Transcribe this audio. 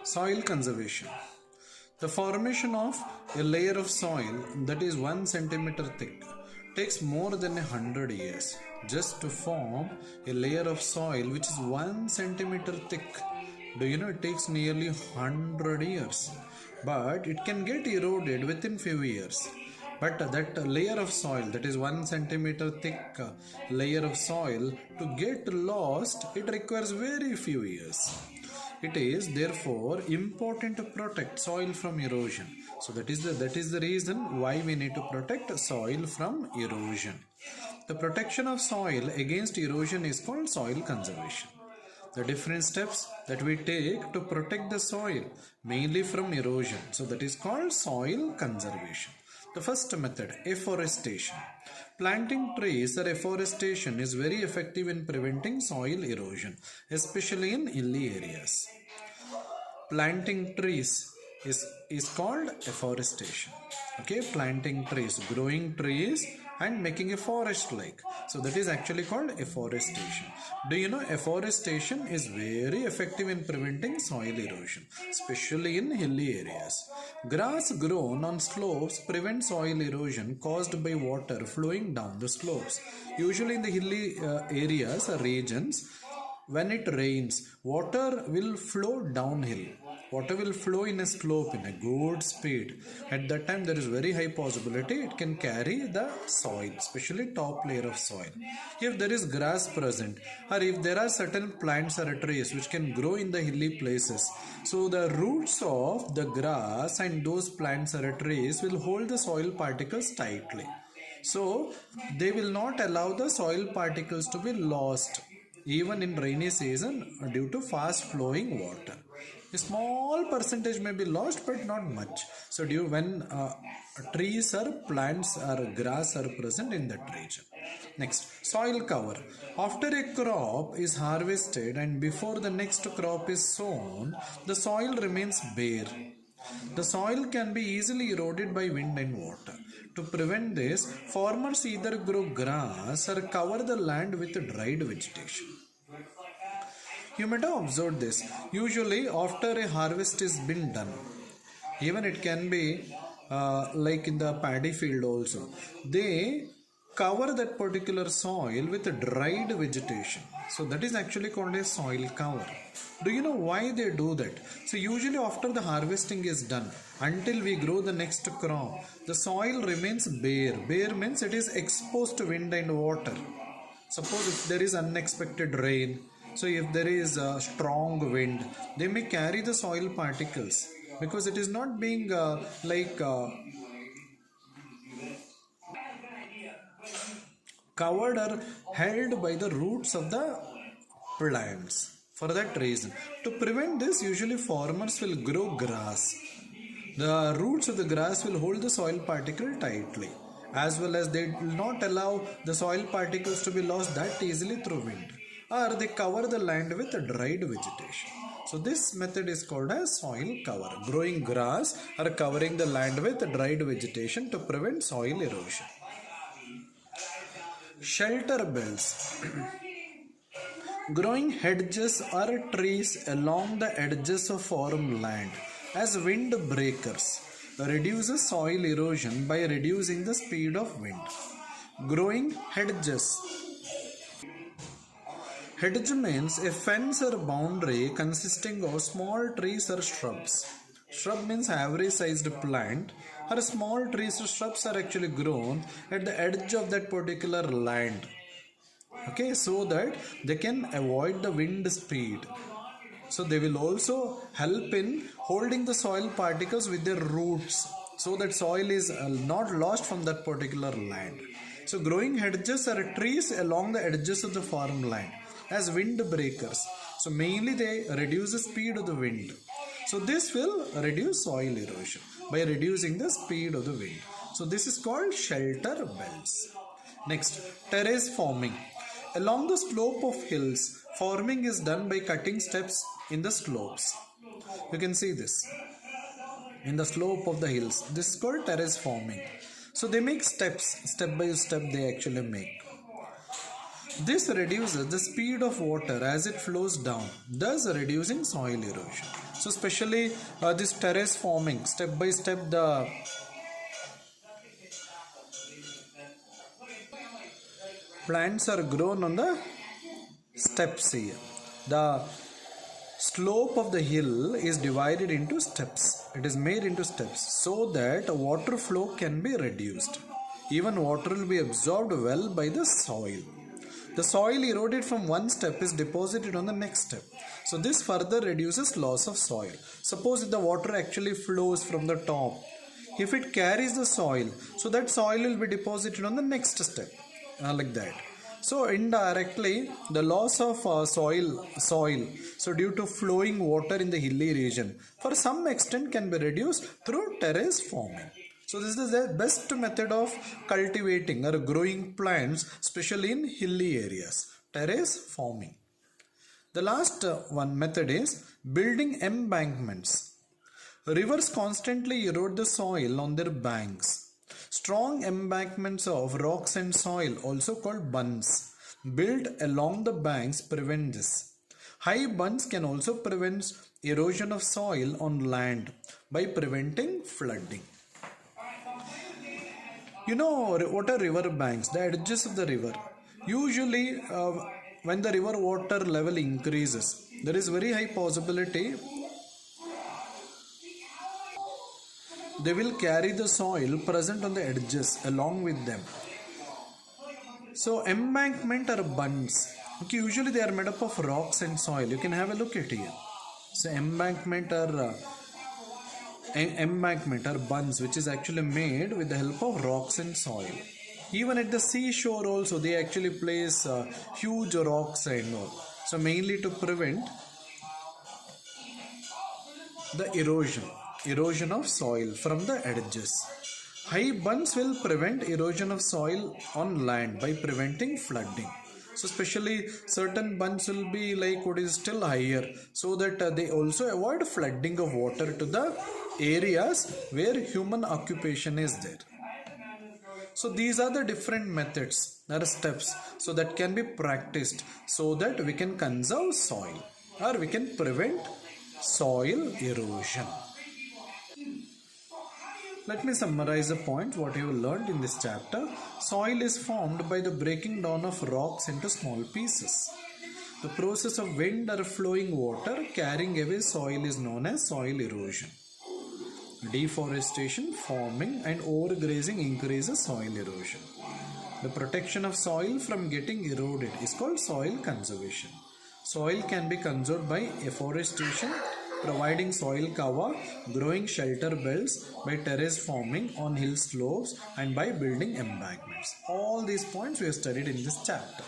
Soil conservation. The formation of a layer of soil that is 1 centimeter thick takes more than 100 years just to form a layer of soil which is 1 centimeter thick. Do you know it takes nearly 100 years, but it can get eroded within few years. But that layer of soil, that is 1 centimeter thick layer of soil, to get lost, it requires very few years. It is therefore important to protect soil from erosion. So that is the reason why we need to protect soil from erosion. The protection of soil against erosion is called soil conservation. The different steps that we take to protect the soil mainly from erosion. So that is called soil conservation. The first method, afforestation. Planting trees or afforestation is very effective in preventing soil erosion, especially in hilly areas. Planting trees is called afforestation. Okay, planting trees, growing trees and making a forest like. So that is actually called afforestation. Do you know afforestation is very effective in preventing soil erosion, especially in hilly areas. Grass grown on slopes prevents soil erosion caused by water flowing down the slopes. Usually in the hilly areas or regions, when it rains, water will flow downhill. Water will flow in a slope in a good speed. At that time, there is very high possibility it can carry the soil, especially top layer of soil. If there is grass present, or if there are certain plants or trees which can grow in the hilly places, so the roots of the grass and those plants or trees will hold the soil particles tightly. So they will not allow the soil particles to be lost even in rainy season due to fast flowing water. A small percentage may be lost, but not much. So when trees or plants or grass are present in that region. Next, soil cover. After a crop is harvested and before the next crop is sown, the soil remains bare. The soil can be easily eroded by wind and water. To prevent this, farmers either grow grass or cover the land with dried vegetation. You might have observed this. Usually, after a harvest is been done, even it can be like in the paddy field also, they cover that particular soil with dried vegetation. So that is actually called a soil cover. Do you know why they do that? So usually after the harvesting is done, until we grow the next crop, the soil remains bare. Bare means it is exposed to wind and water. Suppose if there is unexpected rain, so if there is a strong wind, they may carry the soil particles because it is not being covered or held by the roots of the plants. For that reason, to prevent this, usually farmers will grow grass. The roots of the grass will hold the soil particle tightly, as well as they will not allow the soil particles to be lost that easily through wind, or they cover the land with dried vegetation. So this method is called as soil cover, growing grass or covering the land with dried vegetation to prevent soil erosion. Shelter belts. Growing hedges or trees along the edges of farmland as wind breakers reduces soil erosion by reducing the speed of wind. Growing hedges. Hedge means a fence or boundary consisting of small trees or shrubs. Shrub means average sized plant, or small trees or shrubs are actually grown at the edge of that particular land. Okay, so that they can avoid the wind speed. So they will also help in holding the soil particles with their roots, so that soil is not lost from that particular land. So growing hedges are trees along the edges of the farmland as wind breakers. So mainly they reduce the speed of the wind. So this will reduce soil erosion by reducing the speed of the wind. So this is called shelter belts. Next, terrace forming. Along the slope of hills, forming is done by cutting steps in the slopes. You can see this in the slope of the hills. This is called terrace forming. So they make steps, step by step they actually make. This reduces the speed of water as it flows down, thus reducing soil erosion. So especially this terrace forming, step by step the plants are grown on the steps here. The slope of the hill is divided into steps. It is made into steps so that water flow can be reduced. Even water will be absorbed well by the soil. The soil eroded from one step is deposited on the next step. So this further reduces loss of soil. Suppose if the water actually flows from the top, if it carries the soil, so that soil will be deposited on the next step, like that. So indirectly the loss of soil, so due to flowing water in the hilly region, for some extent can be reduced through terrace forming. So this is the best method of cultivating or growing plants, especially in hilly areas, terrace forming. The last one method is building embankments. Rivers constantly erode the soil on their banks. Strong embankments of rocks and soil, also called bunds, built along the banks prevent this. High bunds can also prevent erosion of soil on land by preventing flooding. You know what are river banks? The edges of the river. Usually when the river water level increases, there is very high possibility they will carry the soil present on the edges along with them. So embankment are bunds. Okay, usually they are made up of rocks and soil. You can have a look at here. So embankment are bunds which is actually made with the help of rocks and soil. Even at the seashore also they actually place huge rocks and all. So mainly to prevent the erosion of soil from the edges. High bunds will prevent erosion of soil on land by preventing flooding. So especially certain bunds will be like what is still higher, so that they also avoid flooding of water to the areas where human occupation is there. So these are the different methods or steps so that can be practiced so that we can conserve soil or we can prevent soil erosion. Let me summarize the points what you learned in this chapter. Soil is formed by the breaking down of rocks into small pieces. The process of wind or flowing water carrying away soil is known as soil erosion. Deforestation, farming and overgrazing increases soil erosion. The protection of soil from getting eroded is called soil conservation. Soil can be conserved by afforestation, providing soil cover, growing shelter belts, by terrace forming on hill slopes and by building embankments. All these points we have studied in this chapter.